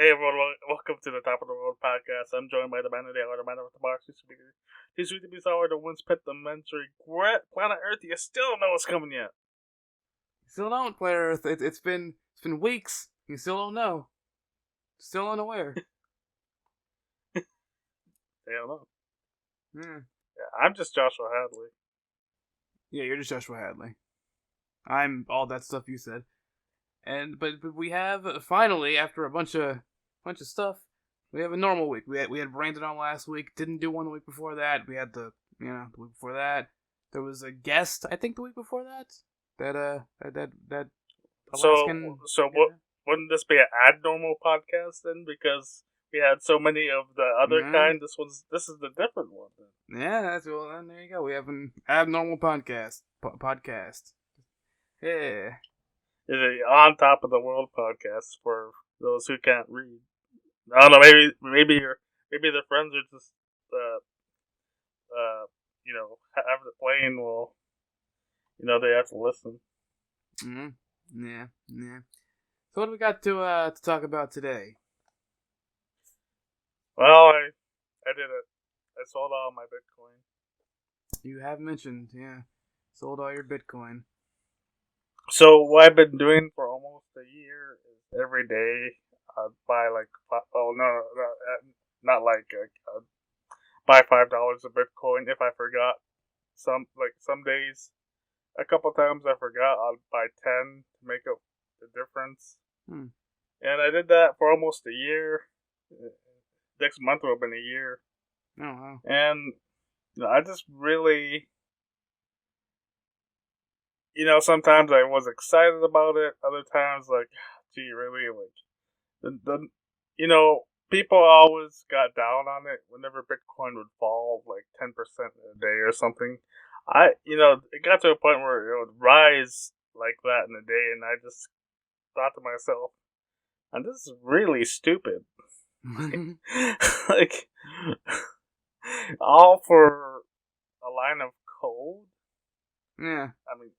Hey everyone, welcome to the Top of the World podcast. I'm joined by the man of the hour, the man of the box. He's sweet to be sour, the once pet the mentory. Planet Earth, you still don't know what's coming yet. Still don't, Planet Earth. It's been weeks. You still don't know. Still unaware. I don't know. Yeah. Yeah, I'm just Joshua Hadley. Yeah, you're just Joshua Hadley. I'm all that stuff you said. But we have finally, after a bunch of stuff, we have a normal week. We had Brandon on last week. Didn't do one the week before that. We had the week before that. There was a guest, I think, the week before that. That Alaskan. Wouldn't this be an abnormal podcast then? Because we had so many of the other kind. This is the different one. Then. Yeah, then there you go. We have an abnormal podcast. Podcast. Yeah. Is it on top of the world podcast for those who can't read? I don't know. Maybe the friends are just have it playing. Well, they have to listen. Yeah. So what do we got to talk about today? Well, I did it. I sold all my Bitcoin. You have mentioned, yeah, sold all your Bitcoin. So what I've been doing for almost a year is every day I'd buy buy $5 of Bitcoin if I forgot. Some days, a couple times I forgot, I'd buy 10 to make up the difference. And I did that for almost a year. Next month will have been a year. Oh wow! And I just really, sometimes I was excited about it. Other times, like, gee, really, like, people always got down on it whenever Bitcoin would fall like 10% in a day or something. It got to a point where it would rise like that in a day, and I just thought to myself, and this is really stupid. Like, all for a line of code? Yeah. I mean,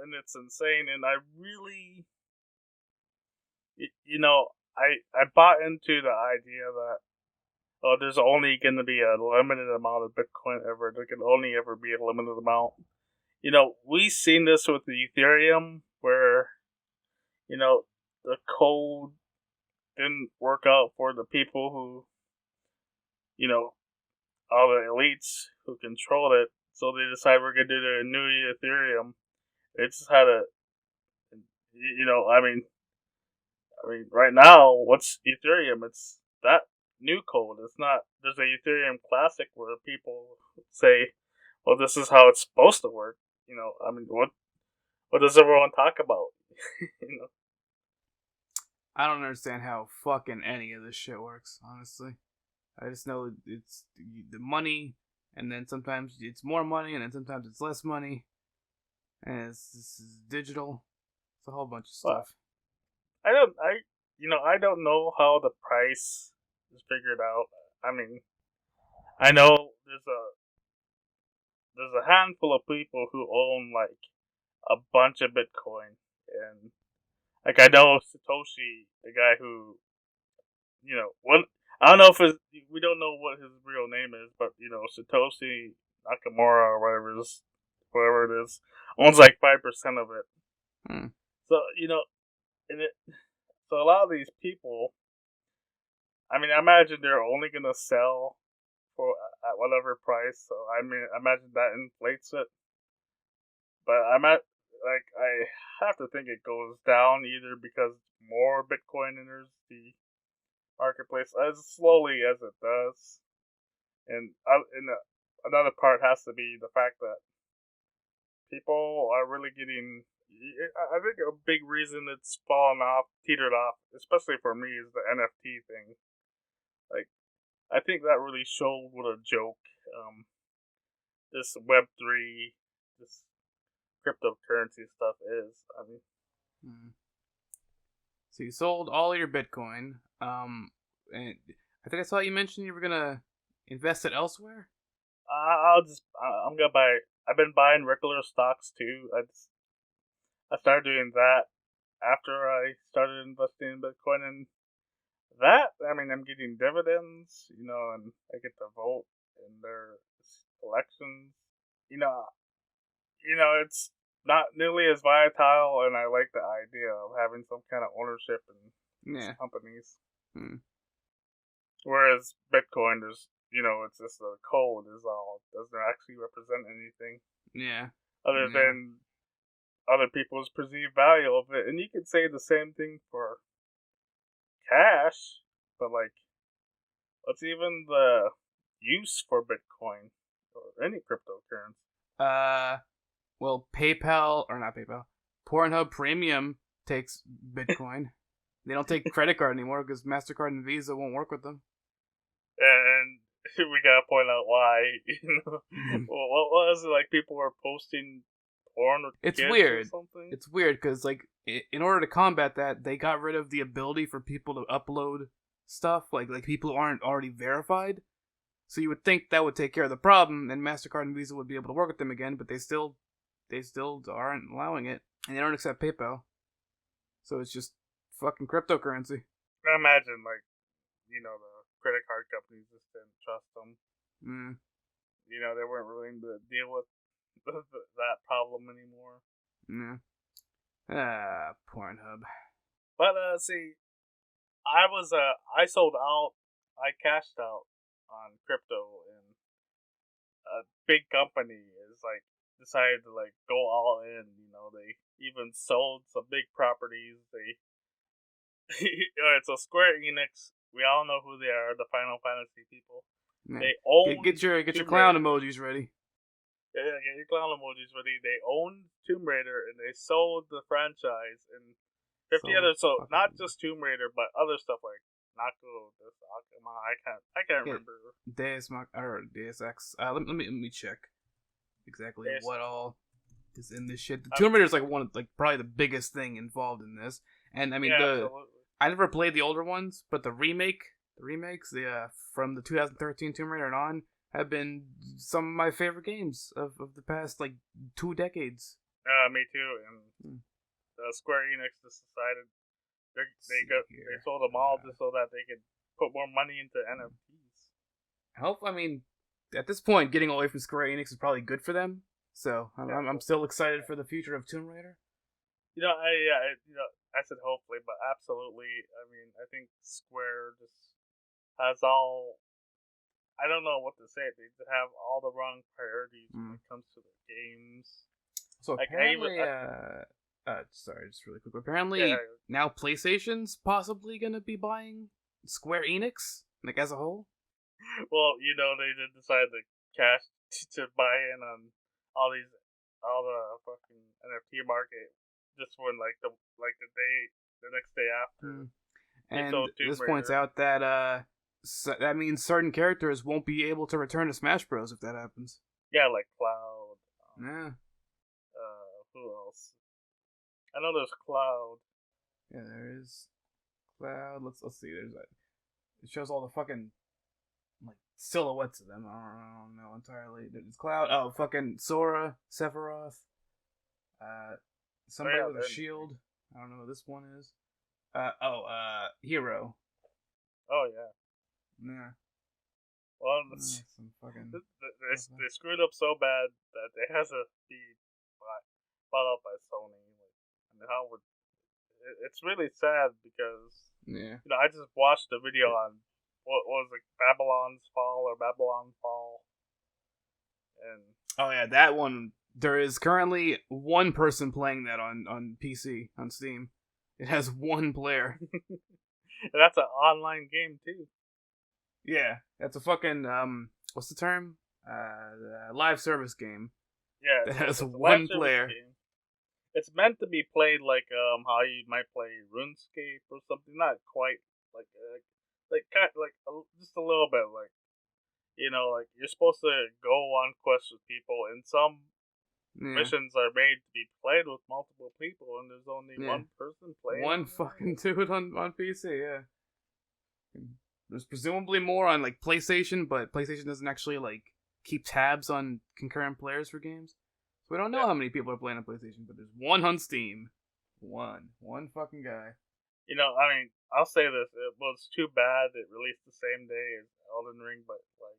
and it's insane, and I really, I bought into the idea that there's only going to be a limited amount of Bitcoin ever. There can only ever be a limited amount. We've seen this with the Ethereum, where the code didn't work out for the people who, all the elites who controlled it. So they decided we're going to do the new Ethereum. They just had a, right now, what's Ethereum? It's that new code. It's not. There's a Ethereum Classic where people say, "Well, this is how it's supposed to work." What does everyone talk about? I don't understand how fucking any of this shit works. Honestly, I just know it's the money, and then sometimes it's more money, and then sometimes it's less money, and this is digital. It's a whole bunch of stuff. I don't know how the price is figured out. I mean, I know there's a handful of people who own like a bunch of Bitcoin, and like I know Satoshi, the guy who, what I don't know if we don't know what his real name is, but Satoshi Nakamura or whatever it is, owns like 5% of it. So and it so a lot of these people, I mean, I imagine they're only gonna sell for at whatever price. So I mean, I imagine that inflates it. But I have to think it goes down either because more Bitcoin enters the marketplace as slowly as it does, and another part has to be the fact that people are really getting. I think a big reason it's teetered off, especially for me, is the NFT thing. Like, I think that really showed what a joke this Web3, this cryptocurrency stuff is. I mean, So you sold all your Bitcoin. And I think I saw you mention you were gonna invest it elsewhere. I'm gonna buy. I've been buying regular stocks too. I started doing that after I started investing in Bitcoin, and That, I mean, I'm getting dividends, and I get to vote in their elections. You know, it's not nearly as vital, and I like the idea of having some kind of ownership in these Yeah. companies. Hmm. Whereas Bitcoin, it's just a code is all. It doesn't actually represent anything Yeah. other Yeah. than other people's perceived value of it. And you could say the same thing for cash, but like, what's even the use for Bitcoin or any cryptocurrency? Uh. Well, PayPal or not PayPal, Pornhub Premium takes Bitcoin. They don't take credit card anymore because Mastercard and Visa won't work with them. And we gotta point out why. What was it like? People were posting porn with It's kids or weird. something. It's weird because like in order to combat that, they got rid of the ability for people to upload stuff like people who aren't already verified. So you would think that would take care of the problem, and Mastercard and Visa would be able to work with them again, but they still aren't allowing it, and they don't accept PayPal. So it's just fucking cryptocurrency. I imagine, like, the credit card companies just didn't trust them. Mm, They weren't willing to deal with that problem anymore. yeah. Pornhub. But see, I sold out, I cashed out on crypto, and a big company is like decided to like go all in. They even sold some big properties. So Square Enix, we all know who they are, the Final Fantasy people. Yeah. They Get own your Tomb clown Raider. emojis ready. Yeah, get your clown emojis ready. They own Tomb Raider, and they sold the franchise and 50 So others. So fucking not just Tomb Raider, but other stuff like Naku, this Akuma. I can't get remember. Deus Ex. Let me check exactly This. what all is in this shit. The Uh, Tomb Raider is like probably the biggest thing involved in this. And I mean yeah, absolutely. I never played the older ones, but the remakes, from the 2013 Tomb Raider and on have been some of my favorite games of the past like 2 decades. Me too. And Hmm. Square Enix just decided Let's see they here. sold them all just so that they could put more money into NFTs. I mean, at this point, getting away from Square Enix is probably good for them. So Yeah, I'm still excited for the future of Tomb Raider. I said hopefully, but absolutely. I mean, I think Square just has all. I don't know what to say. They just have all the wrong priorities when Mm. it comes to the games. So Like I even, apparently, sorry, just really quick. yeah. Apparently, now PlayStation's possibly gonna be buying Square Enix, like as a whole. Well, they did decide to cash to buy in on all these, all the fucking NFT market just when the next day after Hmm. they And sold Tomb this points Raider. out that that means certain characters won't be able to return to Smash Bros. If that happens. Yeah, like Cloud. Yeah, Who else? I know there's Cloud. yeah, there is Cloud. Let's see. It shows all the fucking like silhouettes of them. I don't know entirely. There's Cloud. Oh, fucking Sora, Sephiroth. Uh, Oh somebody yeah, with a then. shield. I don't know who this one is. Hero. Oh yeah. Yeah. Well, it's, Some fucking they screwed up so bad that they had to be bought, bought out by Sony. And how would it's really sad because yeah. I just watched a video on what was it, Babylon's Fall or Babylon Fall, and Oh yeah, that one. There is currently one person playing that on PC on Steam. It has one player. that's an online game too. Yeah, that's a fucking what's the term? Live service game Yeah, that it's has a live one service player. game. It's meant to be played like how you might play RuneScape or something. Not quite like just a little bit like like you're supposed to go on quests with people, and some Yeah, missions are made to be played with multiple people, and there's only yeah. one person playing One on fucking there. dude on PC. Yeah. There's presumably more on like PlayStation, but PlayStation doesn't actually like keep tabs on concurrent players for games. So we don't know Yeah, how many people are playing on PlayStation, but there's one on Steam. One fucking guy. I mean, I'll say this: it was too bad it released the same day as Elden Ring, but like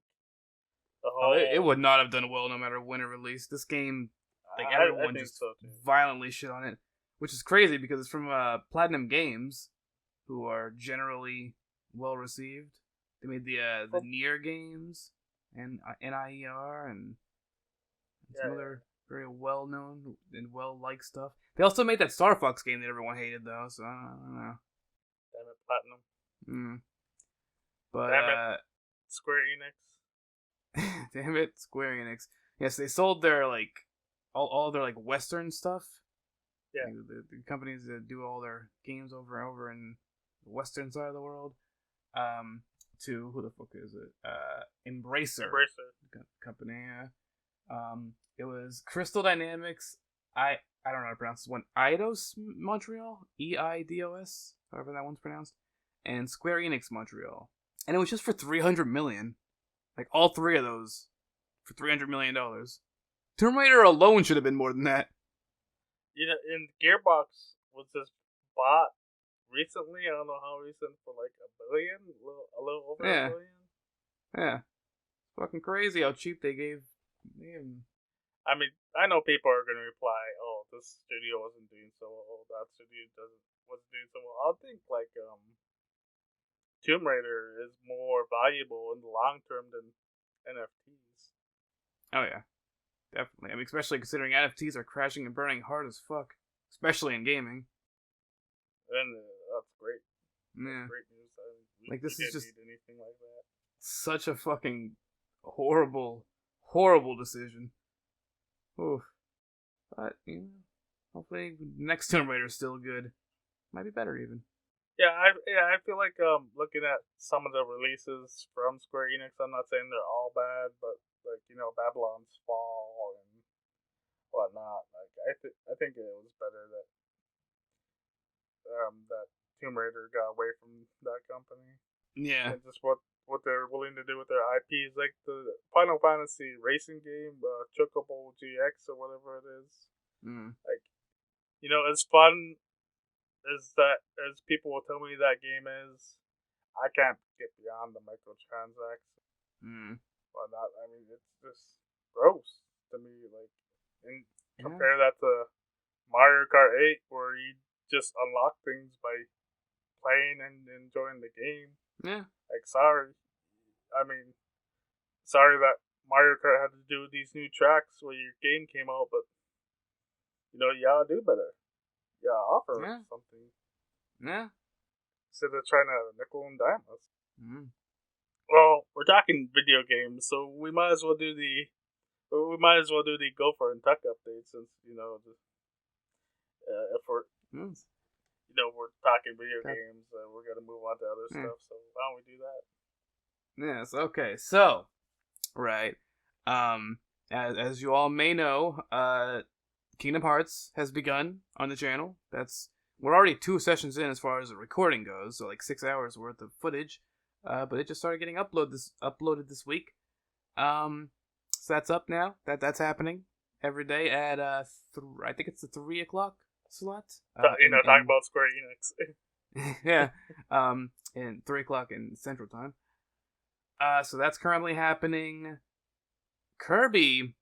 the Oh, it whole, would not have done well no matter when it released. This game, like I everyone think just so too. violently shit on it, which is crazy because it's from Platinum Games, who are generally well received. They made the Well, Nier games and NIER and yeah, some yeah. other very well known and well liked stuff. They also made that Star Fox game that everyone hated though, so I don't know. Damn it, Platinum. Mm. But Damn it, Square Enix. damn it, Square Enix. Yes, they sold their like all their like Western stuff. Yeah, Like, the companies that do all their games over in the Western side of the world. To who the fuck is it? Embracer Embracer. company. It was Crystal Dynamics. I don't know how to pronounce this one. Eidos Montreal, EIDOS, however that one's pronounced, and Square Enix Montreal. And it was just for $300 million. Like all three of those for $300 million. Tomb Raider alone should have been more than that. And Gearbox was just bought recently. I don't know how recent, for like a little over a Yeah, billion. yeah. Fucking crazy how cheap they gave. Man. I mean, I know people are gonna reply, "Oh, this studio wasn't doing so well. That studio wasn't doing so well." I think like Tomb Raider is more valuable in the long term than NFTs. Oh yeah, definitely. I mean, especially considering NFTs are crashing and burning hard as fuck, especially in gaming. And that's great. That's Yeah, great news. like We this is didn't just need anything like that. such a fucking horrible, horrible decision. Oof. But hopefully next Tomb Raider is still good. Might be better even. I feel like looking at some of the releases from Square Enix, I'm not saying they're all bad, but like Babylon's Fall and whatnot. Like I think it was better that Tomb Raider got away from that company Yeah. and just what they're willing to do with their IPs, like the Final Fantasy racing game, Chocobo GX or whatever it is. Mm. Like as fun as people will tell me that game is, I can't get beyond the microtransactions. Mm. Well, not. I mean, it's just gross to me. Like, and Yeah. compare that to Mario Kart 8, where you just unlock things by playing and enjoying the game. Yeah. Like, I mean, sorry that Mario Kart had to do these new tracks where your game came out, but you gotta do better. Yeah, offer Yeah. something Yeah. instead of trying to nickel and dime us. Mm. Well, we're talking video games, so we might as well do the Gopher and Tuck updates, since if we're Mm. we're talking video Okay. games, we're gonna move on to other Yeah. stuff. So why don't we do that? Yes. Okay. So, right. As you all may know, Kingdom Hearts has begun on the channel. We're already 2 sessions in as far as the recording goes, so like 6 hours worth of footage. But it just started getting uploaded this week. So that's up now. That's happening every day at I think it's the 3 o'clock slot. Talking about Square Enix. Yeah. In 3 o'clock in Central Time. So that's currently happening. Kirby.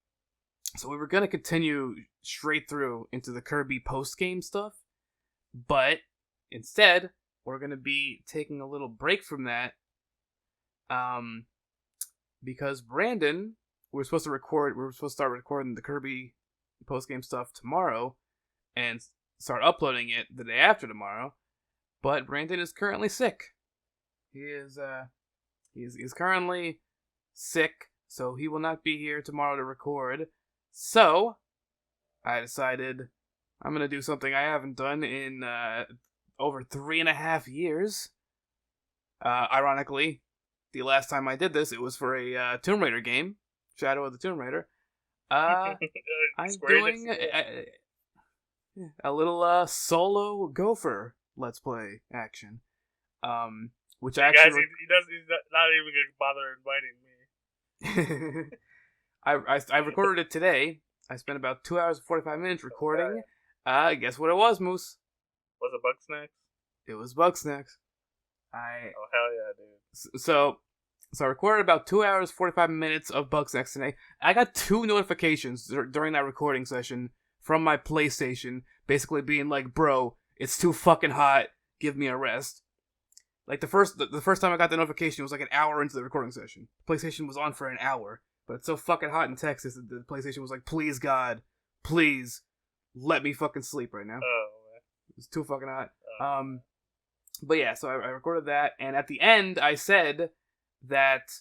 So we were gonna continue straight through into the Kirby post game stuff, but instead we're gonna be taking a little break from that. Because Brandon, we were supposed to start recording the Kirby post game stuff tomorrow, and start uploading it the day after tomorrow. But Brandon is currently sick. He is he's currently sick, so he will not be here tomorrow to record. So I decided I'm gonna do something I haven't done in over 3.5 years. Ironically, the last time I did this, it was for a Tomb Raider game, Shadow of the Tomb Raider. I'm doing a little solo Gopher Let's Play action. Which hey actually guys, he's not even gonna bother inviting me. I recorded it today. I spent about 2 hours and 45 minutes recording. Guess what it was, Moose? Was it Bugsnax? It was Bugsnax. Oh hell yeah, dude. So I recorded about 2 hours 45 minutes of Bugsnax today. I got 2 notifications during that recording session from my PlayStation, basically being like, "Bro, it's too fucking hot. Give me a rest." Like the first time I got the notification, it was like an hour into the recording session. PlayStation was on for an hour, but it's so fucking hot in Texas that the PlayStation was like, "Please God, please let me fucking sleep right now." Oh man. It's too fucking hot. But yeah, so I recorded that, and at the end, I said that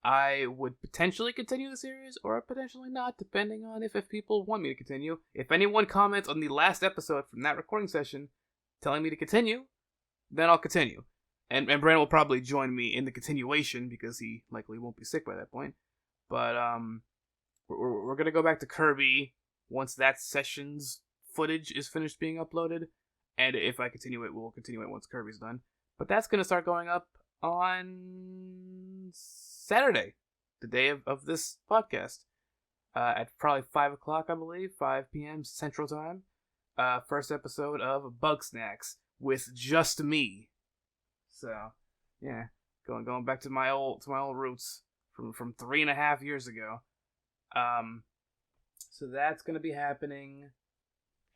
I would potentially continue the series or potentially not, depending on if people want me to continue. If anyone comments on the last episode from that recording session telling me to continue, then I'll continue. And Brandon will probably join me in the continuation because he likely won't be sick by that point. But we're gonna go back to Kirby once that session's footage is finished being uploaded. And if I continue it, we'll continue it once Kirby's done. But that's gonna start going up on Saturday, the day of this podcast, at probably 5 o'clock, I believe, 5 p.m. Central Time. First episode of Bugsnax with just me. So, yeah, going back to my old roots from 3.5 years ago. So that's gonna be happening.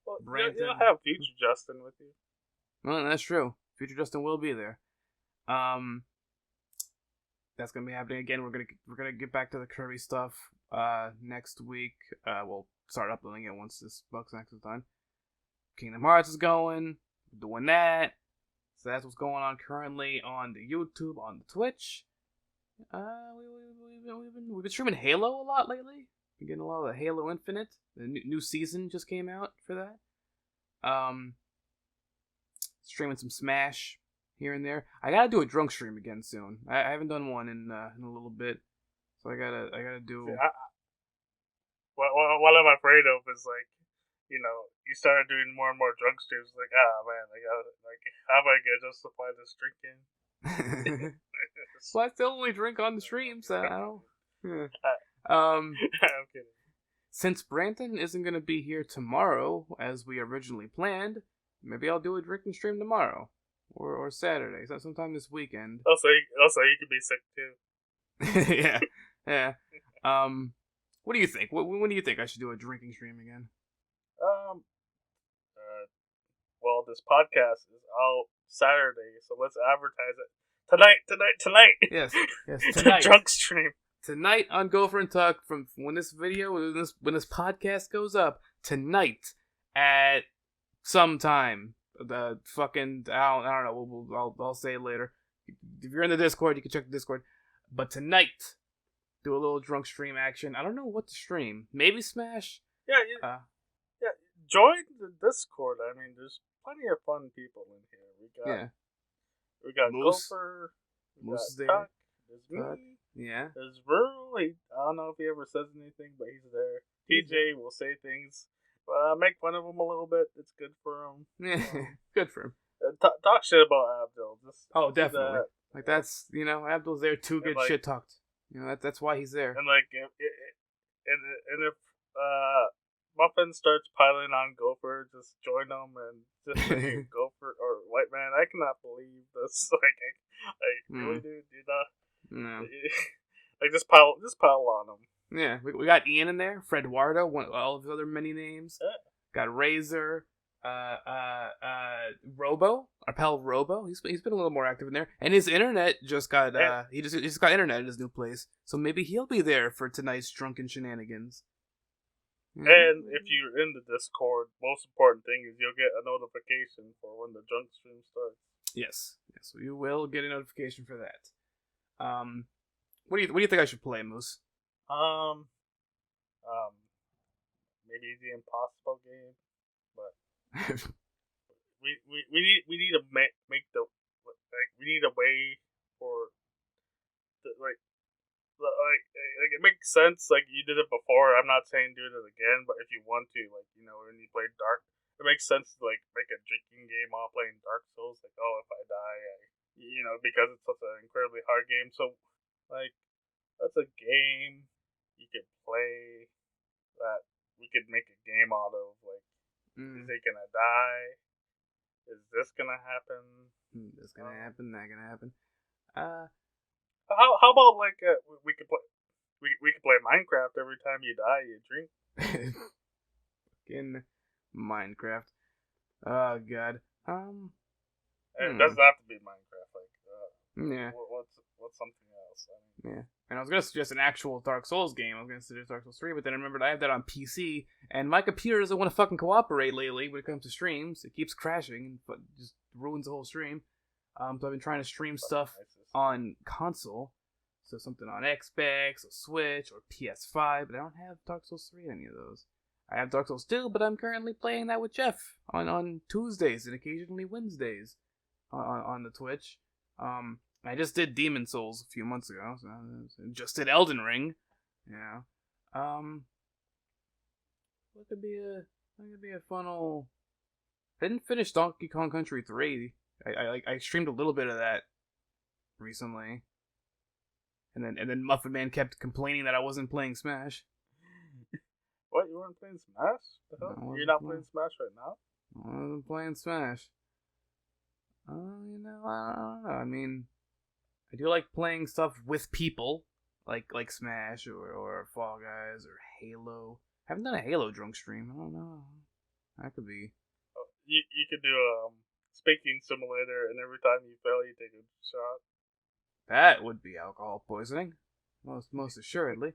Well, you'll have Future Justin with you. Well, that's true. Future Justin will be there. That's gonna be happening again. We're gonna get back to the Kirby stuff next week. We'll start uploading it once this Bugsnax is done. Kingdom Hearts is going. We're doing that. So that's what's going on currently on the YouTube, on the Twitch. We've been streaming Halo a lot lately. Been getting a lot of the Halo Infinite. The new season just came out for that. Streaming some Smash here and there. I gotta do a drunk stream again soon. I haven't done one in a little bit, so I gotta do. See, what I'm afraid of is like, you started doing more and more drunk streams. Like, man, how am I gonna justify this drinking? Well, I still only drink on the stream, so I don't. Yeah. I'm kidding. Since Brandon isn't gonna be here tomorrow as we originally planned, maybe I'll do a drinking stream tomorrow or Saturday, so sometime this weekend. Also, you could be sick too. yeah. What do you think? When do you think I should do a drinking stream again? Well, this podcast is out Saturday, so let's advertise it tonight. Yes, tonight. Drunk stream tonight on Gopher Tuk. From when this podcast goes up tonight at some time. The fucking I don't know. I'll say it later. If you're in the Discord, you can check the Discord. But tonight, do a little drunk stream action. I don't know what to stream. Maybe Smash. Yeah. Join the Discord. I mean, there's plenty of fun people in here. We got Moose. Gopher. Moose is there. Tuck, there's me. Yeah. There's Rural. I don't know if he ever says anything, but he's there. TJ will say things. Make fun of him a little bit. It's good for him. Yeah, good for him. Talk shit about Abdul. Definitely. Like that's Abdul's there to get shit talked. That's why he's there. And like if Muffin starts piling on Gopher, just join them and just Gopher or White Man. I cannot believe this. Really, dude, No. Like just pile on them. Yeah, we got Ian in there, Fred Wardo, all of his other many names. Yeah. Got Razor, Robo, our pal Robo. He's been a little more active in there, and his internet just got he just got internet at his new place, so maybe he'll be there for tonight's drunken shenanigans. And if you're in the Discord, most important thing is you'll get a notification for when the drunk stream starts. Yes, you will get a notification for that. What do you think I should play, Moose? Maybe the Impossible game, but we need to make the we need a way for it makes sense. Like you did it before. I'm not saying do it again, but if you want to, when you play Dark, it makes sense to make a drinking game while playing Dark Souls. Like, oh, if I die, because it's such an incredibly hard game. So, that's a game you could play that we could make a game out of. Is he gonna die? Is this gonna happen? This gonna happen, that gonna happen. Uh, How about like we could play we could play Minecraft every time you die you drink. in Minecraft. Oh god. It doesn't have to be Minecraft. Like Yeah. what's something else? I mean, Yeah. And I was gonna suggest an actual Dark Souls game. I was gonna suggest Dark Souls 3, but then I remembered I have that on PC, and my computer doesn't want to fucking cooperate lately when it comes to streams. It keeps crashing and just ruins the whole stream. So I've been trying to stream stuff on console, so something on Xbox or Switch or PS5, but I don't have Dark Souls 3 any of those. I have Dark Souls 2, but I'm currently playing that with Jeff on Tuesdays and occasionally Wednesdays on the Twitch. I just did Demon Souls a few months ago, so just did Elden Ring. Yeah. What could be a fun old. I didn't finish Donkey Kong Country 3. I streamed a little bit of that recently. And then Muffin Man kept complaining that I wasn't playing Smash. what, you weren't playing Smash? The hell? No, You're not playing Smash right now? I wasn't playing Smash. I don't know. I mean, I do like playing stuff with people, like Smash or Fall Guys or Halo. I haven't done a Halo drunk stream. I don't know. That could be. You could do a speaking simulator, and every time you fail, you take a shot. That would be alcohol poisoning, most assuredly.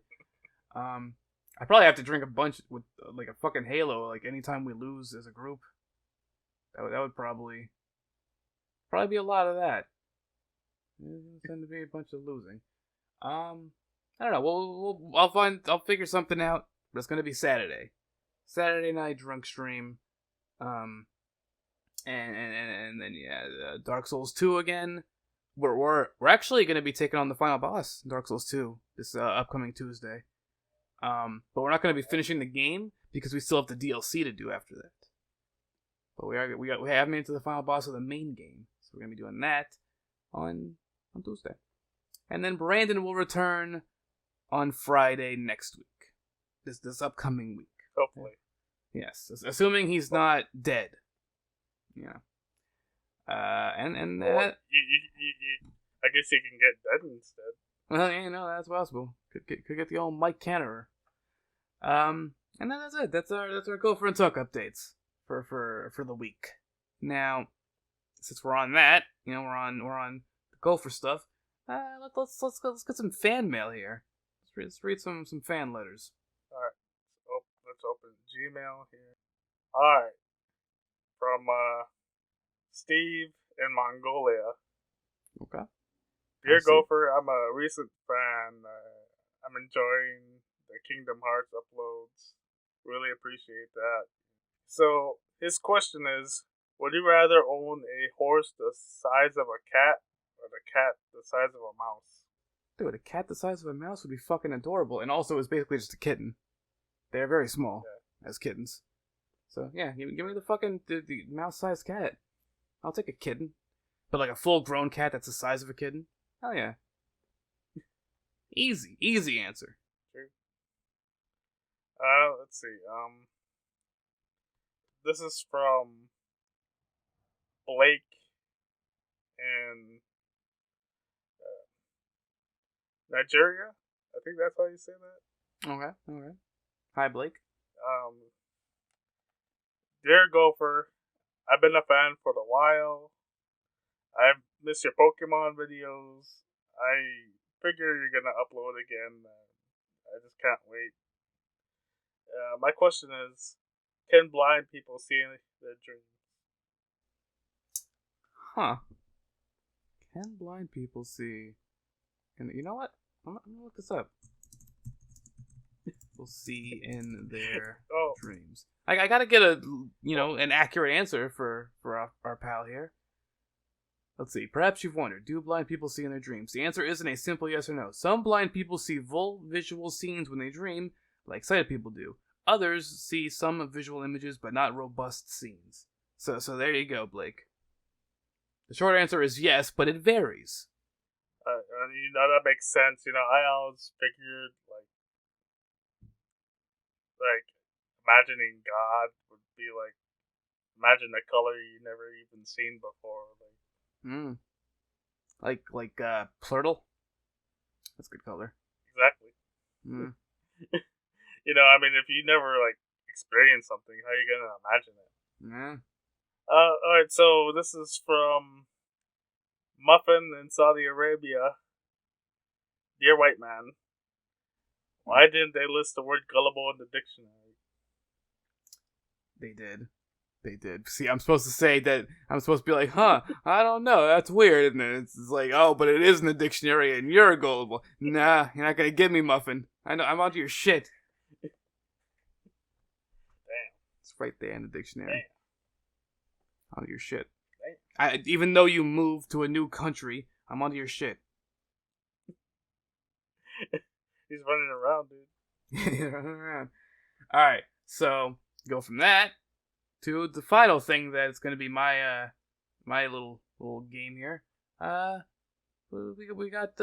I probably have to drink a bunch with like a fucking Halo. Like anytime we lose as a group, that would probably be a lot of that. There's tend to be a bunch of losing. I don't know. I'll figure something out. But it's gonna be Saturday night drunk stream. And then Dark Souls 2 again. We're actually gonna be taking on the final boss, Dark Souls 2, this upcoming Tuesday. But we're not gonna be finishing the game because we still have the DLC to do after that. But we have made it to the final boss of the main game, so we're gonna be doing that on Tuesday. And then Brandon will return on Friday next week. This upcoming week. Hopefully. Yes, assuming he's not dead. Yeah. And Well, that. I guess you can get dead instead. Well, that's possible. Could get the old Mike Cannerer. And then that's it. That's our Gopher Tuk updates for the week. Now, since we're on that, we're on the Gopher stuff. Let's get some fan mail here. Let's read some fan letters. All right. Let's open Gmail here. All right. From Steve in Mongolia. Okay. Dear Gopher, I'm a recent fan. I'm enjoying the Kingdom Hearts uploads. Really appreciate that. So, his question is, would you rather own a horse the size of a cat or the cat the size of a mouse? Dude, a cat the size of a mouse would be fucking adorable, and also is basically just a kitten. They're very small as kittens. So, yeah, give me the fucking the mouse-sized cat. I'll take a kitten. But like a full-grown cat that's the size of a kitten? Hell yeah. Easy answer. True. Let's see. This is from Blake in Nigeria. I think that's how you say that. Okay. Hi, Blake. Dear Gopher, I've been a fan for a while. I've missed your Pokemon videos. I figure you're gonna upload again. I just can't wait. My question is, can blind people see their dreams? Huh. Can blind people see? And you know what? I'm gonna look this up. People see in their dreams. I gotta get an accurate answer for our pal here. Let's see. Perhaps you've wondered, do blind people see in their dreams? The answer isn't a simple yes or no. Some blind people see full visual scenes when they dream, like sighted people do. Others see some visual images, but not robust scenes. So there you go, Blake. The short answer is yes, but it varies. That makes sense. I always figured like imagining God would be like imagine a color you never even seen before. Mm. Like Plurtle. That's a good color. Exactly. Mm. I mean, if you never like experience something, how are you gonna imagine it? Yeah. All right. So this is from Muffin in Saudi Arabia. Dear white man, why didn't they list the word gullible in the dictionary? They did. They did. See, I'm supposed to say that. I'm supposed to be like, huh, I don't know, that's weird. And then it's like, oh, but it is in the dictionary and you're gullible. Nah, you're not gonna get me, Muffin. I know, I'm onto your shit. Damn. It's right there in the dictionary. Damn. Onto your shit. Damn. Even though you moved to a new country, I'm onto your shit. He's running around, dude. He's running around. Alright, so go from that to the final thing that's gonna be my my little game here. We got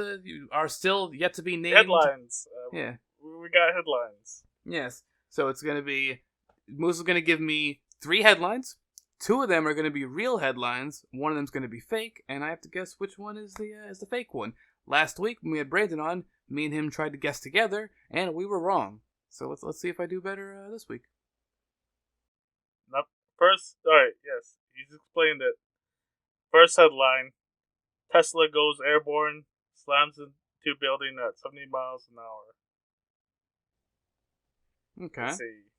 are still yet to be named Headlines. Yeah. We got headlines. Yes. So it's gonna be Moose is gonna give me 3 headlines. 2 of them are gonna be real headlines. One of them's gonna be fake, and I have to guess which one is the fake one. Last week when we had Brandon on, me and him tried to guess together, and we were wrong. So let's see if I do better this week. Nope. First, alright, yes. He's explained it. First headline: Tesla goes airborne, slams into building at 70 miles an hour. Okay. Let's see.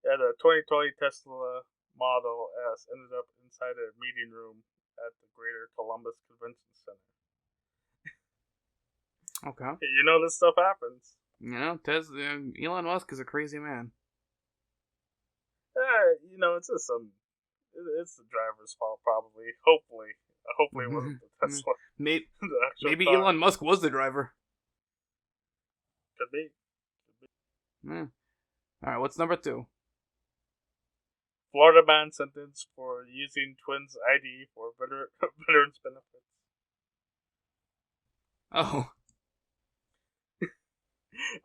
Yeah, the 2020 Tesla Model S ended up inside a meeting room at the Greater Columbus Convention Center. Okay. This stuff happens. Tesla, Elon Musk is a crazy man. It's just it's the driver's fault, probably. Hopefully it wasn't the Tesla. Maybe Elon Musk was the driver. Could be. Yeah. All right, what's number 2? Florida man sentenced for using twins' ID for veterans benefits. Oh.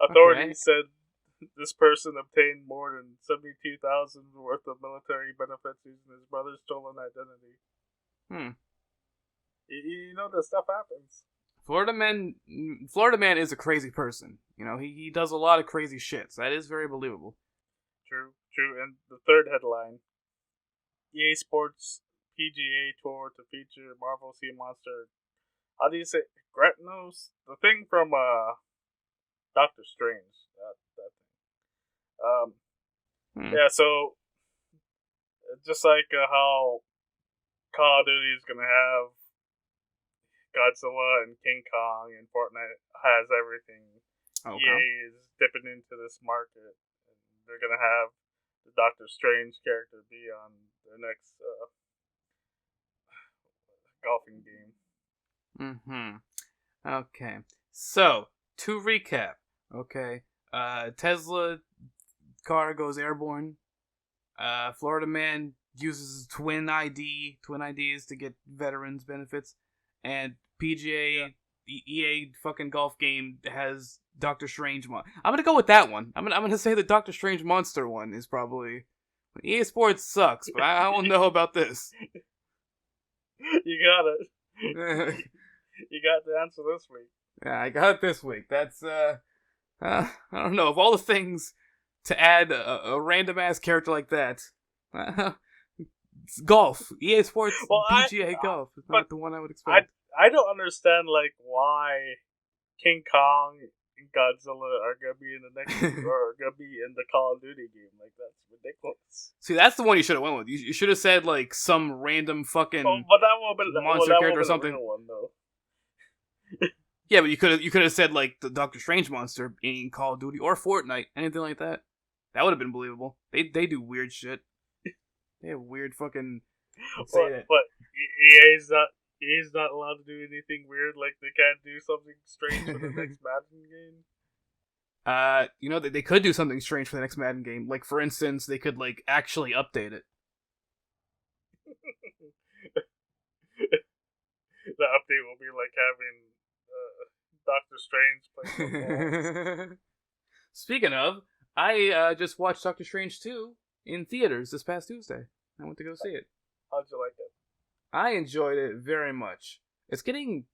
Authorities said this person obtained more than $72,000 worth of military benefits using his brother's stolen identity. This stuff happens. Florida man is a crazy person. He does a lot of crazy shit. So that is very believable. True. And the third headline: EA Sports PGA Tour to feature Marvel Sea Monster. How do you say Gretnos? The thing from Doctor Strange. That thing. Yeah. So just like how Call of Duty is gonna have Godzilla and King Kong, and Fortnite has everything. Okay. EA is dipping into this market, and they're gonna have the Doctor Strange character be on the next golfing game. Okay. So to recap, okay, Tesla car goes airborne. Florida man uses twin IDs to get veterans benefits, and PGA EA fucking golf game has Doctor Strange. I'm gonna go with that one. I'm gonna say the Doctor Strange monster one is probably. EA Sports sucks, but I don't know about this. You got it. You got the answer this week. Yeah, I got it this week. That's I don't know, of all the things to add a random ass character like that. Golf, EA Sports, PGA golf is not the one I would expect. I don't understand why King Kong and Godzilla are gonna be in the next or gonna be in the Call of Duty game. That's ridiculous. See, that's the one you should have went with. You should have said some random fucking but that would have been monster character or something. The real one, though. Yeah, but you could have said the Doctor Strange monster in Call of Duty or Fortnite, anything like that. That would have been believable. They do weird shit. They have weird fucking. But EA's not allowed to do anything weird. They can't do something strange for the next Madden game. They could do something strange for the next Madden game. For instance, they could actually update it. The update will be having Doctor Strange play football. Speaking of, I just watched Doctor Strange 2 in theaters this past Tuesday. I went to go see it. How'd you like it? I enjoyed it very much. It's getting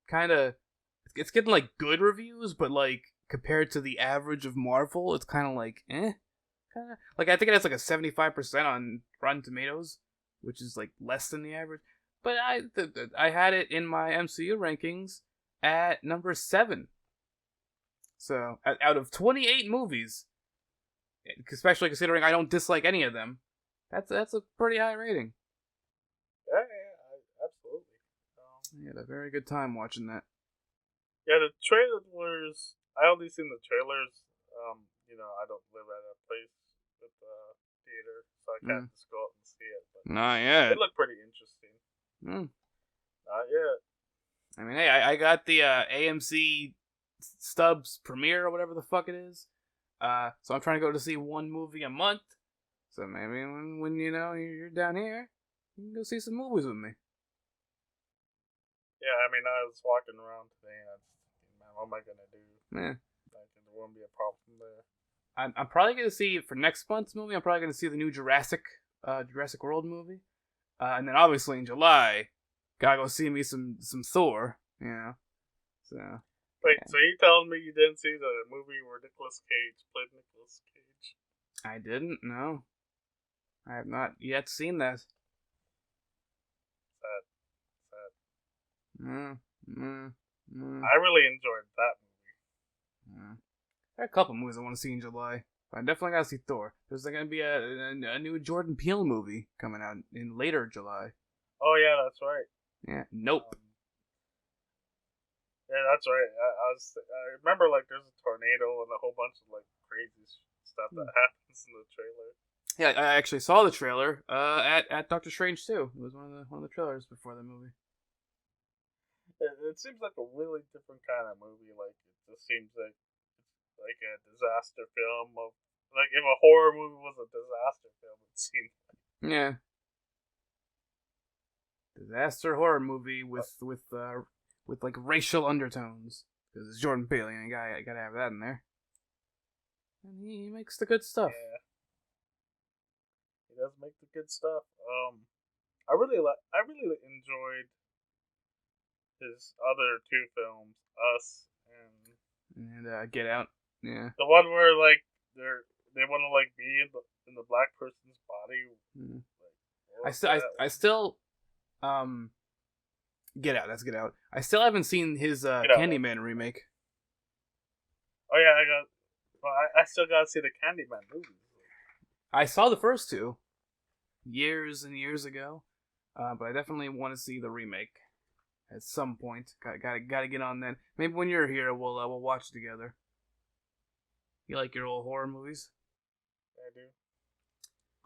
it's getting like good reviews, but like compared to the average of Marvel, it's kind of like kind of like I think it has like a 75% on Rotten Tomatoes, which is like less than the average. But I had it in my MCU rankings at number 7. So out of 28 movies, especially considering I don't dislike any of them, that's a pretty high rating. Absolutely. I had a very good time watching that. Yeah, the trailers. I only seen the trailers. I don't live at a place with a theater, so I can't just go out and see it. But Not yet. it looked pretty interesting. Not yet. I mean, hey, I got the AMC Stubs premiere or whatever the fuck it is. So I'm trying to go to see one movie a month. So maybe when you're down here, you can go see some movies with me. Yeah, I mean, I was walking around today and I was thinking, man, what am I gonna do? Yeah. Like, there won't be a problem there. I'm probably gonna see for next month's movie. I'm probably gonna see the new Jurassic World movie, and then obviously in July, gotta go see me some Thor. So. Wait, yeah. so you telling me you didn't see the movie where Nicolas Cage played Nicolas Cage? I didn't. No, I have not yet seen that. Sad. I I really enjoyed that movie. There are a couple movies I want to see in July. But I definitely gotta see Thor. There's going to be a new Jordan Peele movie coming out in later July. Oh yeah, that's right. Yeah. Nope. Yeah, that's right. I remember like there's a tornado and a whole bunch of like crazy stuff that happens in the trailer. Yeah, I actually saw the trailer at Doctor Strange 2. It was one of the trailers before the movie. It seems like a really different kind of movie. Like it just seems like it's like a disaster film of like if a horror movie was a disaster film, it seemed like. Yeah. Disaster horror movie with like racial undertones because it's Jordan Peele. You gotta have that in there. And he makes the good stuff. Yeah. He does make the good stuff. I really enjoyed his other two films, Us and Get Out. Yeah. The one where like they want to like be in the black person's body. Like, I still Get Out. That's Get Out. I still haven't seen his Candyman remake. Oh yeah, I still gotta see the Candyman movies. I saw the first two years and years ago, but I definitely want to see the remake at some point. Gotta get on that. Maybe when you're here, we'll watch it together. You like your old horror movies? I do.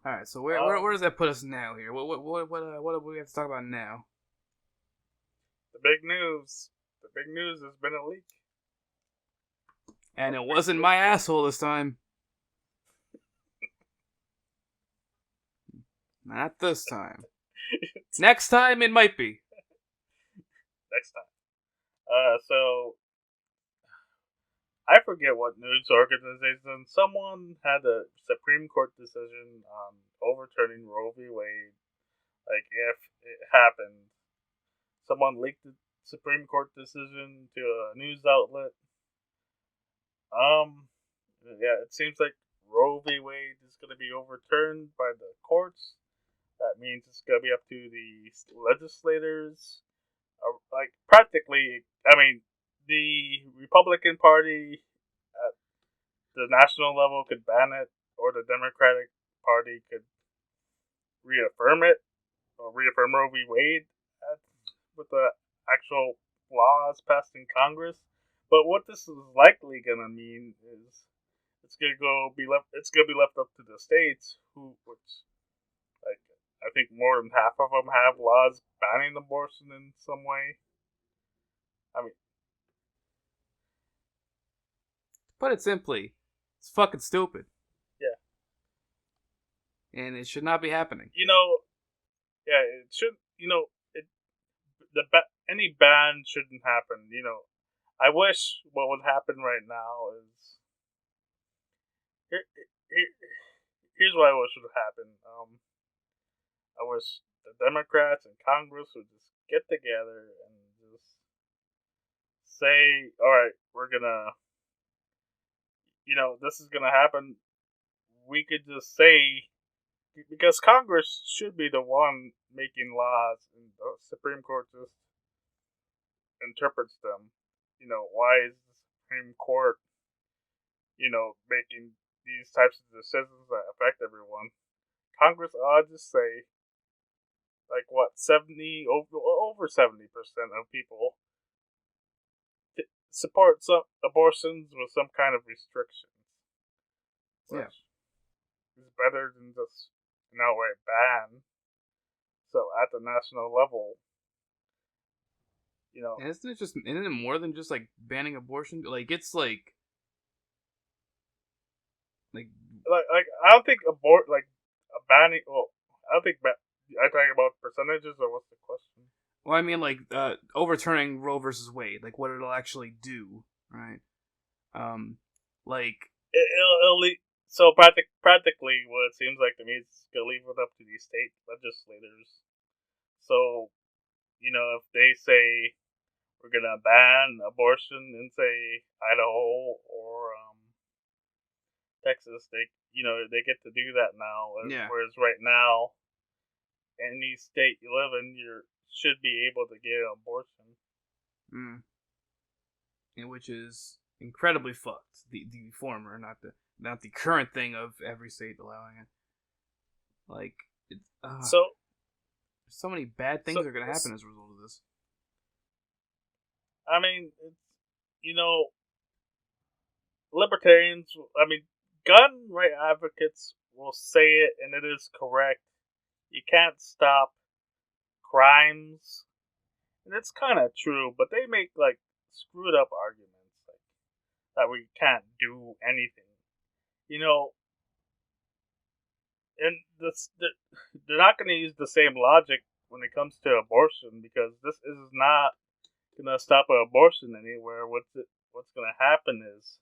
All right, so where does that put us now? Here, what do we have to talk about now? The big news. The big news has been a leak. And it wasn't my asshole this time. Not this time. Next time, it might be. Next time. So I forget what news organization. Someone had a Supreme Court decision on overturning Roe v. Wade. Like if it happened, someone leaked the Supreme Court decision to a news outlet. Yeah, it seems like Roe v. Wade is going to be overturned by the courts. That means it's going to be up to the legislators. Like, practically, I mean, the Republican Party at the national level could ban it, or the Democratic Party could reaffirm it, or reaffirm Roe v. Wade with the actual laws passed in Congress. But what this is likely gonna mean is it's gonna be left up to the states, which like I think more than half of them have laws banning abortion in some way. I mean, to put it simply, it's fucking stupid. Yeah. And it should not be happening. Yeah, it should. Any ban shouldn't happen. I wish what would happen right now is here's what I wish would happen. I wish the Democrats and Congress would just get together and just say, all right, we're gonna, this is gonna happen. We could just say, because Congress should be the one making laws, and the Supreme Court just interprets them. Why is the Supreme Court, making these types of decisions that affect everyone? Congress ought to just say, like, what, 70% of people support some abortions with some kind of restrictions, Yeah. which is better than just an outright ban. So at the national level, And isn't it more than just like banning abortion? Like it's like I don't think a banning. Well, I don't think I talking about percentages, or what's the question? well, I mean like overturning Roe versus Wade, like what it'll actually do, right? Like So practically, what it seems like to me is gonna leave it up to these state legislators. So if they say we're gonna ban abortion in, say, Idaho or Texas, they get to do that now. yeah, Whereas right now, any state you live in, you should be able to get an abortion. mm. And which is incredibly fucked. The former, not the current thing of every state allowing it. Like So so many bad things so are gonna happen as a result of this. I mean, it's, you know, libertarians. I mean, gun right advocates will say it, and it is correct. You can't stop crimes, and it's kind of true. But they make like screwed up arguments, like that we can't do anything. You know, and they're not going to use the same logic when it comes to abortion, because this is not going to stop an abortion anywhere. What's going to happen is,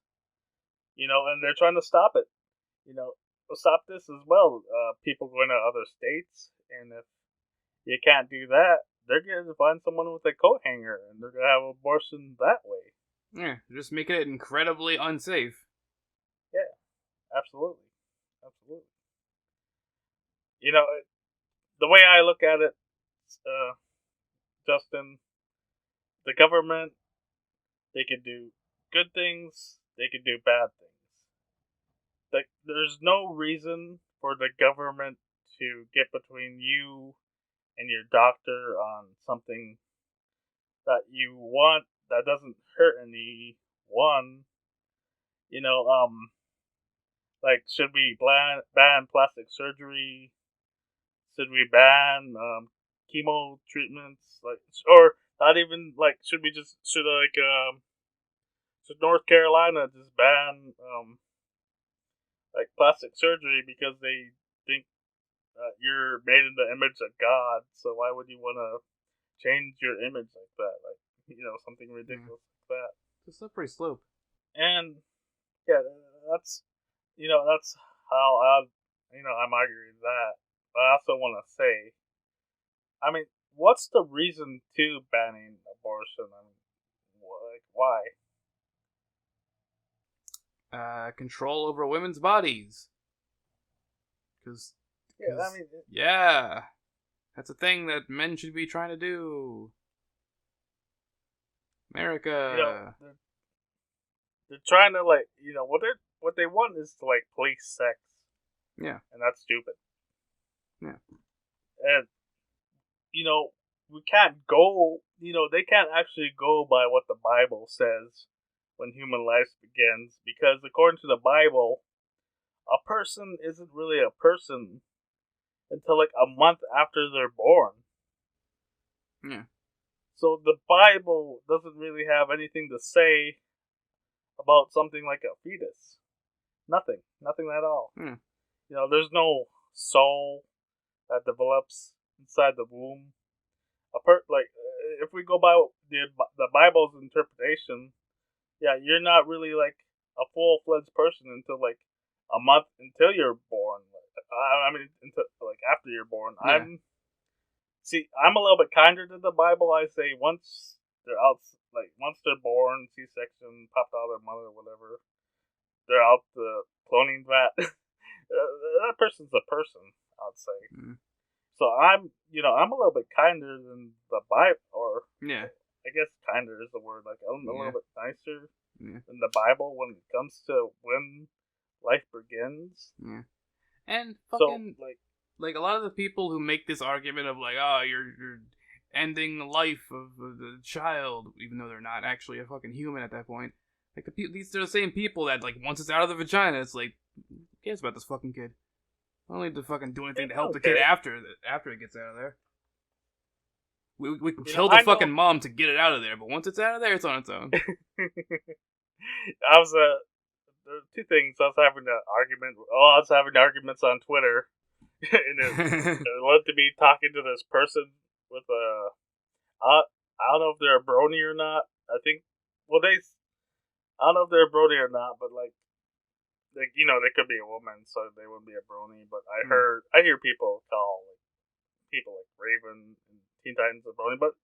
and they're trying to stop it. Stop this as well. People going to other states, and if you can't do that, they're going to find someone with a coat hanger, and they're going to have abortion that way. Yeah, just making it incredibly unsafe. Yeah, absolutely, absolutely. You know, the way I look at it, Justin, the government, they could do good things, they could do bad things. There's no reason for the government to get between you and your doctor on something that you want that doesn't hurt anyone. You know, like, should we ban plastic surgery? Should we ban chemo treatments? Like, or not even like, should North Carolina just ban like plastic surgery because they think you're made in the image of God? So why would you want to change your image like that? Like, something ridiculous like that. It's a slippery slope. And yeah, that's how I'm arguing that. But I also want to say, I mean, what's the reason to banning abortion? I mean, why? Control over women's bodies. Because, Yeah, I mean, yeah, that's a thing that men should be trying to do. America. they're trying to, like, what they want is to, like, police sex, Yeah. and that's stupid. Yeah. And we can't go. They can't actually go by what the Bible says when human life begins, because according to the Bible, a person isn't really a person until like a month after they're born. Yeah. So the Bible doesn't really have anything to say about something like a fetus. Nothing at all. Yeah. There's no soul that develops inside the womb. If we go by the Bible's interpretation, yeah, you're not really like a full fledged person until like a month until you're born. I mean, like after you're born. Yeah. I'm a little bit kinder to the Bible. I say once they're out, like once they're born, C-section, popped out of their mother, or whatever, they're out the cloning vat. That person's a person, I'd say. Mm. So I'm a little bit kinder than the Bible, or Yeah. I guess kinder is the word. Like I'm a Yeah. little bit nicer Yeah. than the Bible when it comes to when life begins. Yeah. And So fucking like a lot of the people who make this argument of like, oh, you're ending the life of the child, even though they're not actually a fucking human at that point. Like these are the same people that like once it's out of the vagina, it's like, who cares about this fucking kid? I don't need to fucking do anything to help the kid after it gets out of there. We can kill the fucking mom to get it out of there, but once it's out of there, it's on its own. I was there were two things. I was having arguments on Twitter, and it led to me talking to this person with I don't know if they're a brony or not. I think, well, I don't know if they're a brony or not, but like, they could be a woman, so they wouldn't be a brony. But I hear people call people like Raven and Teen Titans a brony, but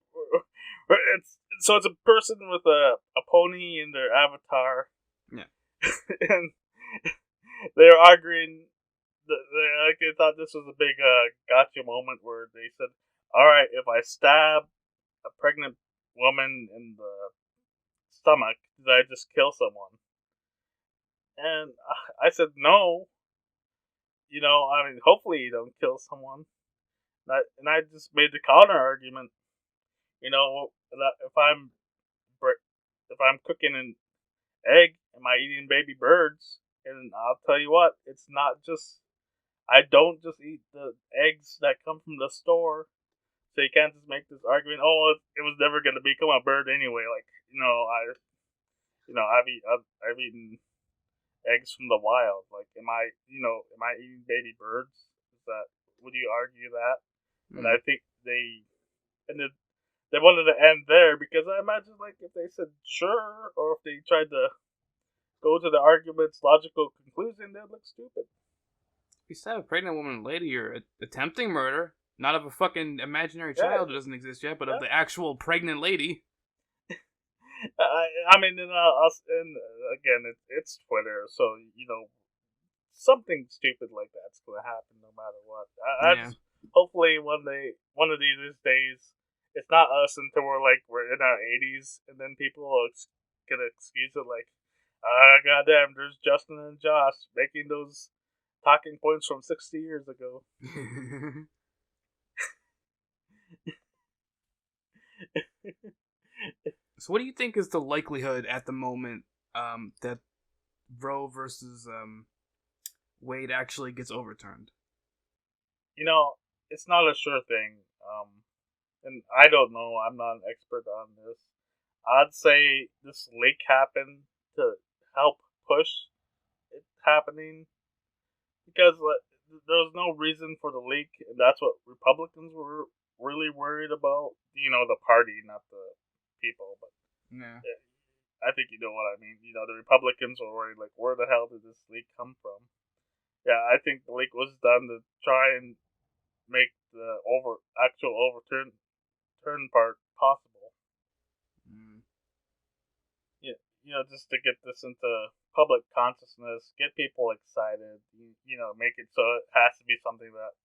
it's a person with a pony in their avatar. Yeah. And they were arguing. They thought this was a big gotcha moment where they said, "All right, if I stab a pregnant woman in the stomach, did I just kill someone?" And I said, "No. I mean, hopefully you don't kill someone." And I just made the counter argument. That if I'm cooking an egg, am I eating baby birds? And I'll tell you what, it's not just. I don't just eat the eggs that come from the store. So you can't just make this argument. Oh, it was never going to become a bird anyway. Like I've eaten eggs from the wild. Like, am I eating baby birds? Would you argue that? And I think they wanted to end there because I imagine like if they said sure or if they tried to go to the argument's logical conclusion, they'd look stupid. If you stab a pregnant woman and lady, you're attempting murder. Not of a fucking imaginary child who doesn't exist yet, but of the actual pregnant lady. I mean, and again, it's Twitter, so something stupid like that's gonna happen no matter what. Hopefully one of these days, it's not us until we're in our 80s, and then people will get an excuse of like, goddamn, there's Justin and Josh making those talking points from 60 years ago. So, what do you think is the likelihood at the moment that Roe versus Wade actually gets overturned? It's not a sure thing. And I don't know. I'm not an expert on this. I'd say this leak happened to help push it happening because there was no reason for the leak, and that's what Republicans were really worried about. The party, not the people, but yeah. I think you know what I mean. The Republicans were worried, like, where the hell did this leak come from? Yeah, I think the leak was done to try and make the actual overturn part possible. Mm. Just to get this into public consciousness, get people excited. Make it so it has to be something that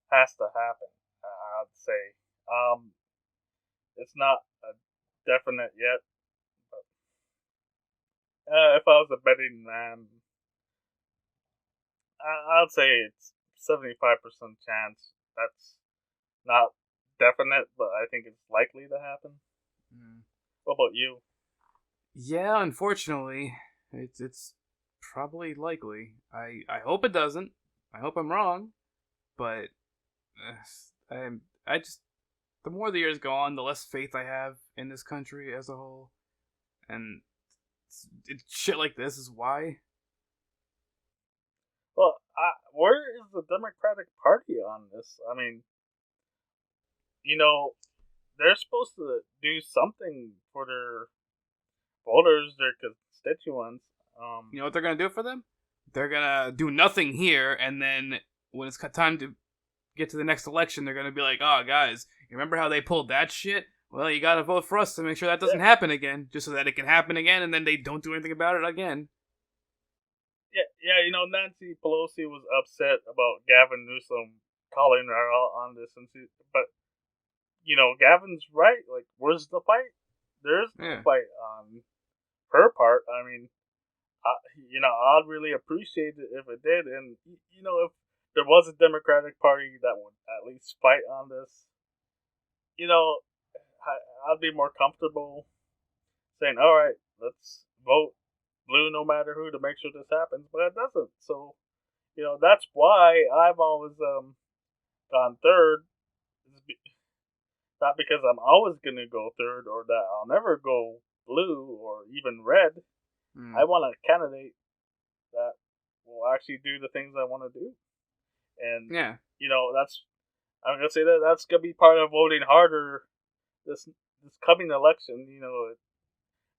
has to happen. I'd say. It's not a definite yet, but if I was a betting man, I'd say it's 75% chance. That's not definite, but I think it's likely to happen. Mm. What about you? Yeah, unfortunately, it's probably likely. I hope it doesn't. I hope I'm wrong, but I just the more the years go on, the less faith I have in this country as a whole, and shit like this is why. Well, where is the Democratic Party on this? I mean, they're supposed to do something for their voters, their constituents. You know what they're gonna do for them? they're gonna do nothing here, and then when it's time to get to the next election, they're gonna be like, "Oh, guys, you remember how they pulled that shit? Well, you gotta vote for us to make sure that doesn't happen again, just so that it can happen again, and then they don't do anything about it again." Yeah. Nancy Pelosi was upset about Gavin Newsom calling her out on this, but Gavin's right. Like, where's the fight? There's no Yeah. fight on her part. I mean, I'd really appreciate it if it did, and if there was a Democratic Party that would at least fight on this, you know, I'd be more comfortable saying, "All right, let's vote blue no matter who to make sure this happens," but it doesn't. So that's why I've always gone third. Not because I'm always gonna go third or that I'll never go blue or even red. I Mm. want a candidate that will actually do the things I want to do, and Yeah. that's I'm gonna say that's gonna be part of voting harder this coming election.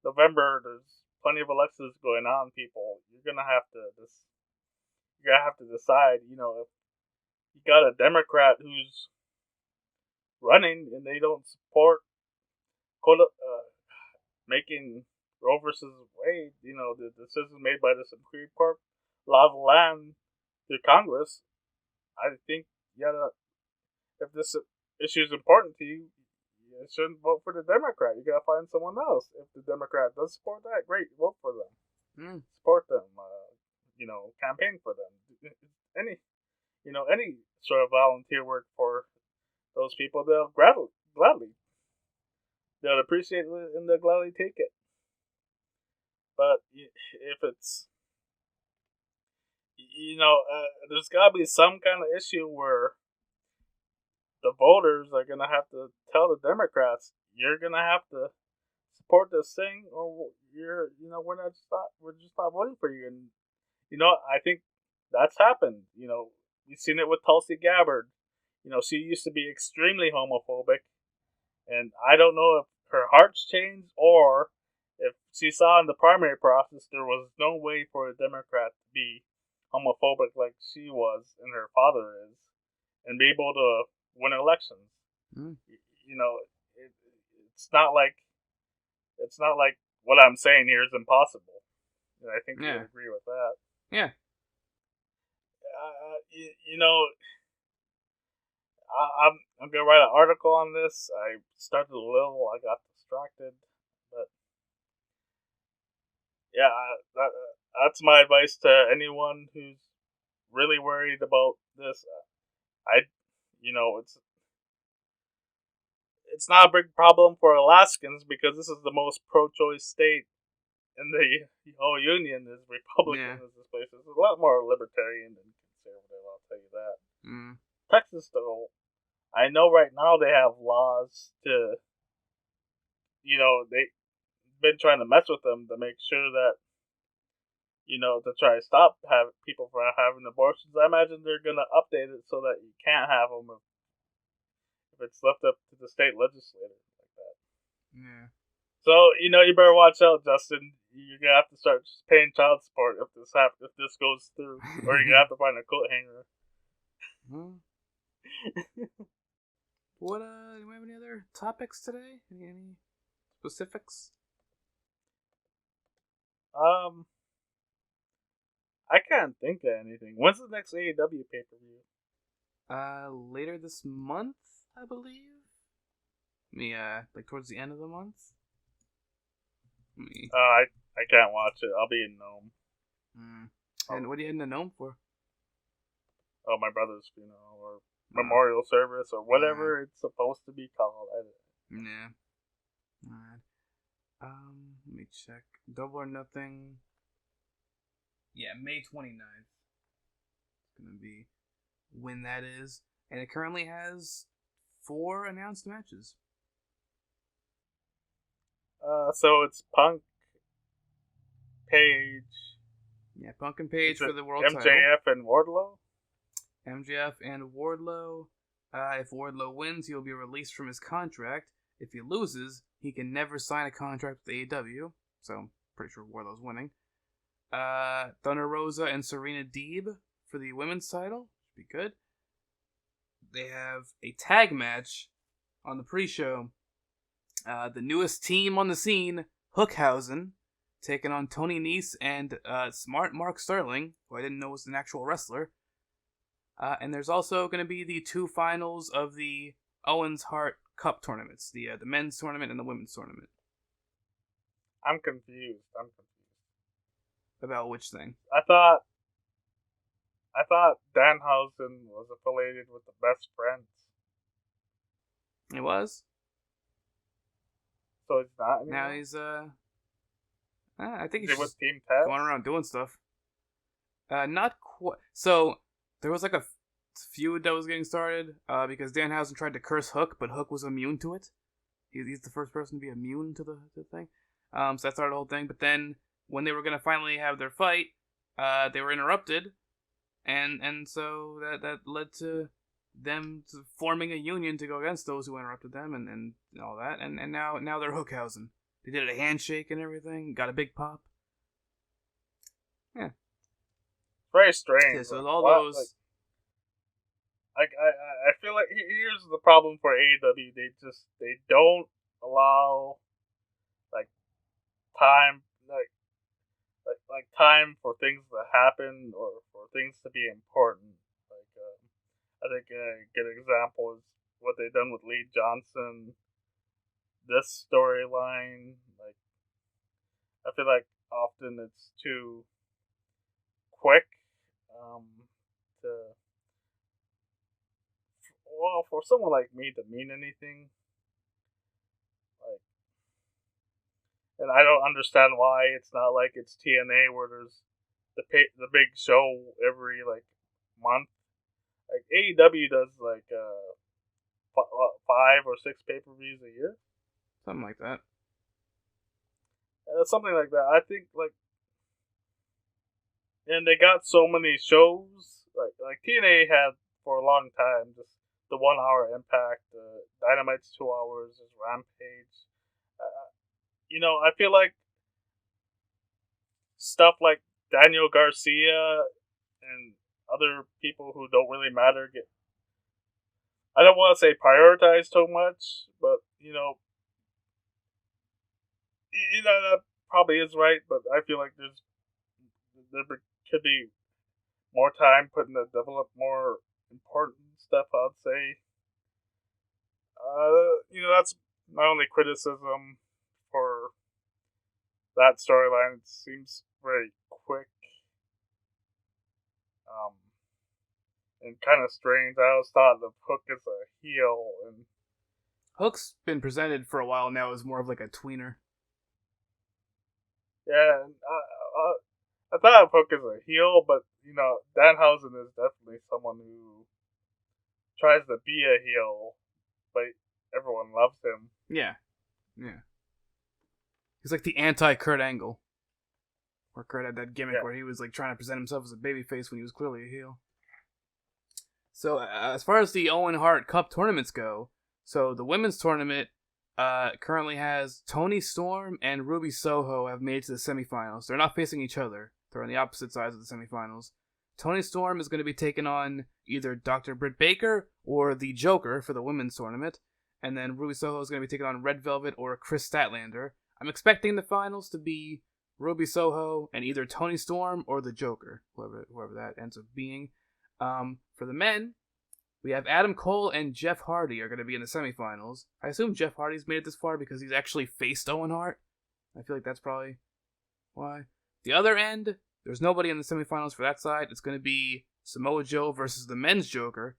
November. There's plenty of elections going on. People, you're gonna have to decide. If you got a Democrat who's running and they don't support making Roe versus Wade, the decision made by the Supreme Court, law of the land through Congress, I think you gotta, if this issue is important to you, you shouldn't vote for the Democrat. You gotta find someone else. If the Democrat does support that, great, vote for them. Mm. Support them. Campaign for them. Any sort of volunteer work for those people, they'll gladly, they'll appreciate it and they'll gladly take it. But if it's, there's got to be some kind of issue where the voters are going to have to tell the Democrats, you're going to have to support this thing, or we're just not voting for you. And I think that's happened. We've seen it with Tulsi Gabbard. She used to be extremely homophobic, and I don't know if her heart's changed or if she saw in the primary process there was no way for a Democrat to be homophobic like she was and her father is, and be able to win elections. Mm. You know, it, it's not like what I'm saying here is impossible. And I think you Yeah. would agree with that. Yeah. You know, I'm gonna write an article on this. I started a little, I got distracted, but yeah, that's my advice to anyone who's really worried about this. I, it's not a big problem for Alaskans because this is the most pro-choice state in the whole union. Is Republican Yeah. as this place is a lot more libertarian than conservative. I'll tell you that. Mm. Texas, though, I know right now they have laws to, they've been trying to mess with them to make sure that, to try to stop people from having abortions. I imagine they're going to update it so that you can't have them if it's left up to the state legislature like that. Yeah. So, you better watch out, Justin. You're going to have to start paying child support if this goes through, or you're going to have to find a coat hanger. Hmm. What, do we have any other topics today? Any specifics? I can't think of anything. When's the next AEW pay-per-view? Later this month, I believe. Like towards the end of the month. I can't watch it. I'll be in Nome. And what are you heading to Nome for? Oh, my brother's funeral or memorial service or whatever it's supposed to be called. Yeah. Alright. Let me check. Double or Nothing. Yeah, May 29th. It's gonna be when that is. And it currently has 4 announced matches. So it's Punk, Page. Yeah, Punk and Page for the world MJF title. MJF and Wardlow? MJF and Wardlow. If Wardlow wins, he'll be released from his contract. If he loses, he can never sign a contract with AEW. So, I'm pretty sure Wardlow's winning. Thunder Rosa and Serena Deeb for the women's title. Should be good. They have a tag match on the pre-show. The newest team on the scene, Hookhausen, taking on Tony Nese and Smart Mark Sterling, who I didn't know was an actual wrestler. And there's also going to be the two finals of the Owens Hart Cup tournaments, the men's tournament and the women's tournament. I'm confused. About which thing? I thought Danhausen was affiliated with the Best Friends. It was? So it's not anymore? Now he's, I think he's Is it just with Team Taz? going around doing stuff. Not quite. So, there was like a feud that was getting started, because Danhausen tried to curse Hook, but Hook was immune to it. He's the first person to be immune to the thing. So that started the whole thing. But then, when they were going to finally have their fight, they were interrupted, and so that led to them forming a union to go against those who interrupted them, and all that. And now they're Hookhausen. They did a handshake and everything, got a big pop. Yeah. Very strange. Yeah, so all those... I feel like here's the problem for AEW. They don't allow time time for things to happen or for things to be important. I think a good example is what they've done with Lee Johnson. This storyline, I feel like often it's too quick to for someone like me to mean anything. And I don't understand why it's not like it's TNA where there's the big show every month. Like AEW does 5 or 6 pay-per-views a year, something like that. Something like that. I think and they got so many shows. Like TNA had for a long time just the 1 hour Impact. Dynamite's 2 hours. There's Rampage. I feel like stuff like Daniel Garcia and other people who don't really matter get. I don't want to say prioritized too much, but that probably is right. But I feel like there could be more time put in to develop more important stuff. I'd say. That's my only criticism for that storyline. It seems very quick, and kind of strange. I always thought the Hook is a heel, and Hook's been presented for a while now as more of like a tweener. Yeah, and I thought Hook is a heel, but Danhausen is definitely someone who tries to be a heel, but everyone loves him. Yeah. He's like the anti-Kurt Angle. Where Kurt had that gimmick where he was trying to present himself as a babyface when he was clearly a heel. So as far as the Owen Hart Cup tournaments go, so the women's tournament currently has Toni Storm and Ruby Soho have made it to the semifinals. They're not facing each other. They're on the opposite sides of the semifinals. Toni Storm is going to be taking on either Dr. Britt Baker or the Joker for the women's tournament. And then Ruby Soho is going to be taking on Red Velvet or Chris Statlander. I'm expecting the finals to be Ruby Soho and either Toni Storm or the Joker, whoever that ends up being. For the men, we have Adam Cole and Jeff Hardy are going to be in the semifinals. I assume Jeff Hardy's made it this far because he's actually faced Owen Hart. I feel like that's probably why. The other end, there's nobody in the semifinals for that side. It's going to be Samoa Joe versus the men's Joker.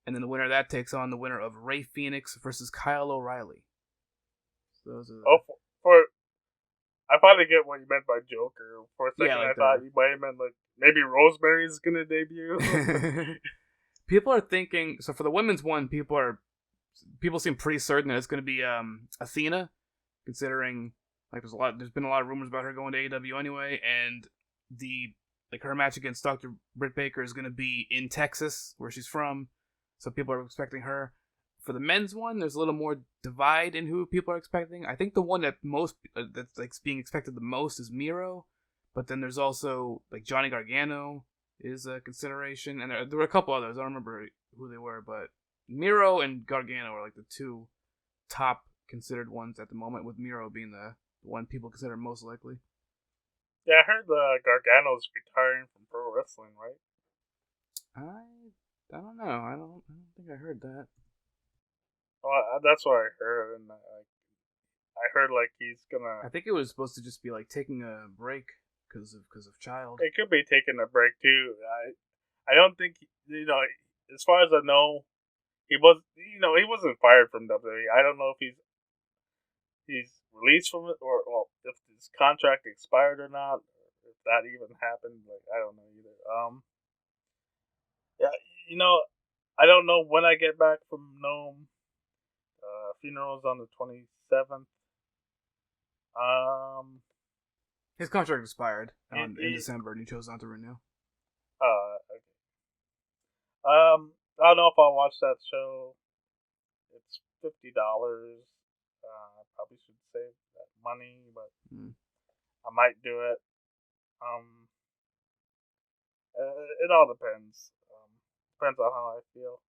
And then the winner of that takes on the winner of Rey Fenix versus Kyle O'Reilly. So those are I finally get what you meant by Joker. For a second, I thought you might have meant maybe Rosemary's gonna debut. People are thinking. So for the women's one, people seem pretty certain that it's gonna be Athena, considering there's been a lot of rumors about her going to AEW anyway, and her match against Dr. Britt Baker is gonna be in Texas, where she's from. So people are expecting her. For the men's one, there's a little more divide in who people are expecting. I think the one that that's being expected the most is Miro, But then there's also like Johnny Gargano is a consideration, and there were a couple others. I don't remember who they were, but Miro and Gargano are like the two top considered ones at the moment, with Miro being the one people consider most likely. Yeah, I heard Gargano's retiring from pro wrestling, right? I don't know. I don't think I heard that. Well, that's what I heard, and I heard like he's gonna. I think it was supposed to just be like taking a break because of child. It could be taking a break too. I don't think as far as I know, he wasn't fired from WWE. I don't know if he's released from it or well, if his contract expired or not, or if that even happened. Like I don't know either. Yeah, you know, I don't know when I get back from Nome. Funeral's on the 27th. His contract expired in he, December, and he chose not to renew. okay. I don't know if I'll watch that show. It's $50. I probably should save that money, but I might do it. It all depends. Depends on how I feel.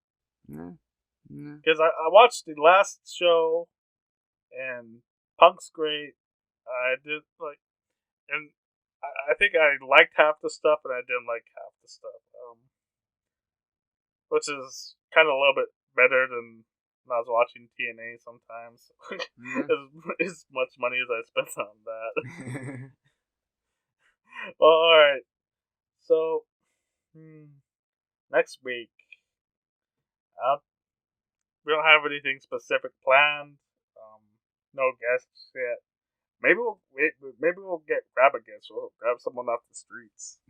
Because I watched the last show, and Punk's great. I did like, and I think I liked half the stuff, and I didn't like half the stuff. Which is kind of a little bit better than when I was watching TNA sometimes. As much money as I spent on that. Well, alright. So, next week, we don't have anything specific planned. No guests yet. Maybe we'll grab a guest. We'll grab someone off the streets.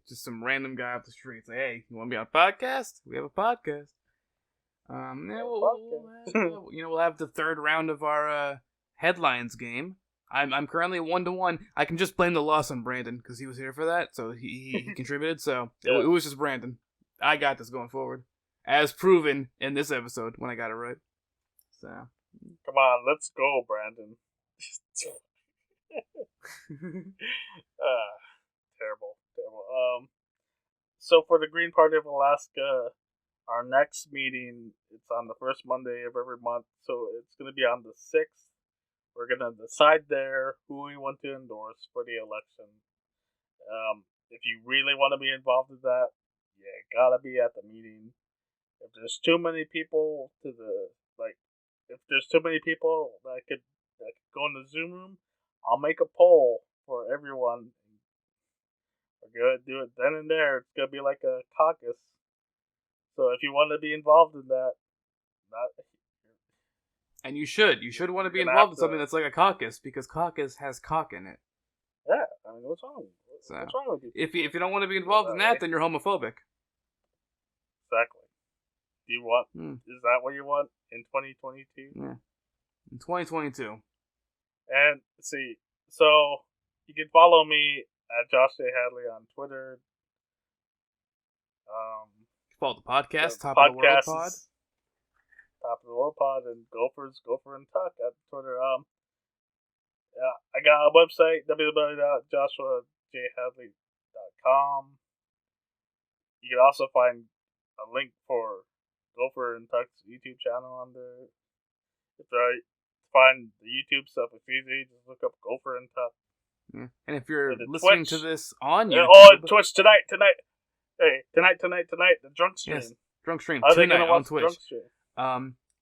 Just some random guy off the streets. Like, hey, you want to be on a podcast? We have a podcast. We'll have the third round of our headlines game. I'm currently 1-1. I can just blame the loss on Brandon because he was here for that, so he contributed. So yeah. It was just Brandon. I got this going forward, as proven in this episode when I got it right. So come on, let's go, Brandon. Terrible. So for the Green Party of Alaska, our next meeting, it's on the first Monday of every month, so it's going to be on the 6th. We're going to decide there who we want to endorse for the election. If you really want to be involved in that, you gotta be at the meeting. If there's too many people if there's too many people that could go in the Zoom room, I'll make a poll for everyone. We're gonna do it then and there. It's gonna be like a caucus. So if you want to be involved in that, and you should want to be involved in something that's like a caucus, because caucus has cock in it. Yeah, I mean, what's wrong? What's wrong with you? If you don't want to be involved in that, then you're homophobic. Exactly. Do you want? Is that what you want in 2022? Yeah, in 2022. And see, so you can follow me at Josh J. Hadley on Twitter. Follow the podcast, Top of the World Pod. Top of the World Pod, and Gopher and Tuk at Twitter. Yeah, I got a website, www.joshuajhadley.com. You can also find a link for Gopher and Tuk's YouTube channel on there. If I find the YouTube stuff, it's easy. Just look up Gopher and Tuk. Yeah. And if you're listening to this on YouTube... Twitch tonight. Hey, tonight, the drunk stream. Yes, drunk stream. Are they tonight gonna on watch Twitch. Drunk stream?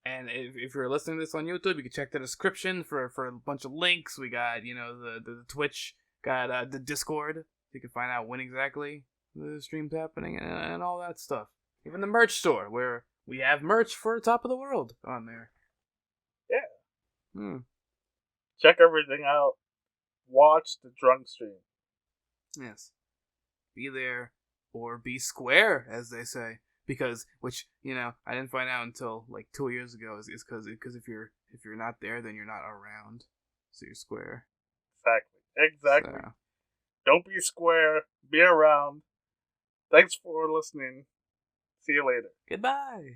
And if you're listening to this on YouTube, you can check the description for a bunch of links. We got, the Twitch, got the Discord. You can find out when exactly the stream's happening and all that stuff. Even the merch store, where we have merch for Top of the World on there. Yeah. Check everything out. Watch the drunk stream. Yes. Be there or be square, as they say. Because, I didn't find out until like 2 years ago, is because if you're not there, then you're not around, so you're square. Exactly. So. Don't be square. Be around. Thanks for listening. See you later. Goodbye.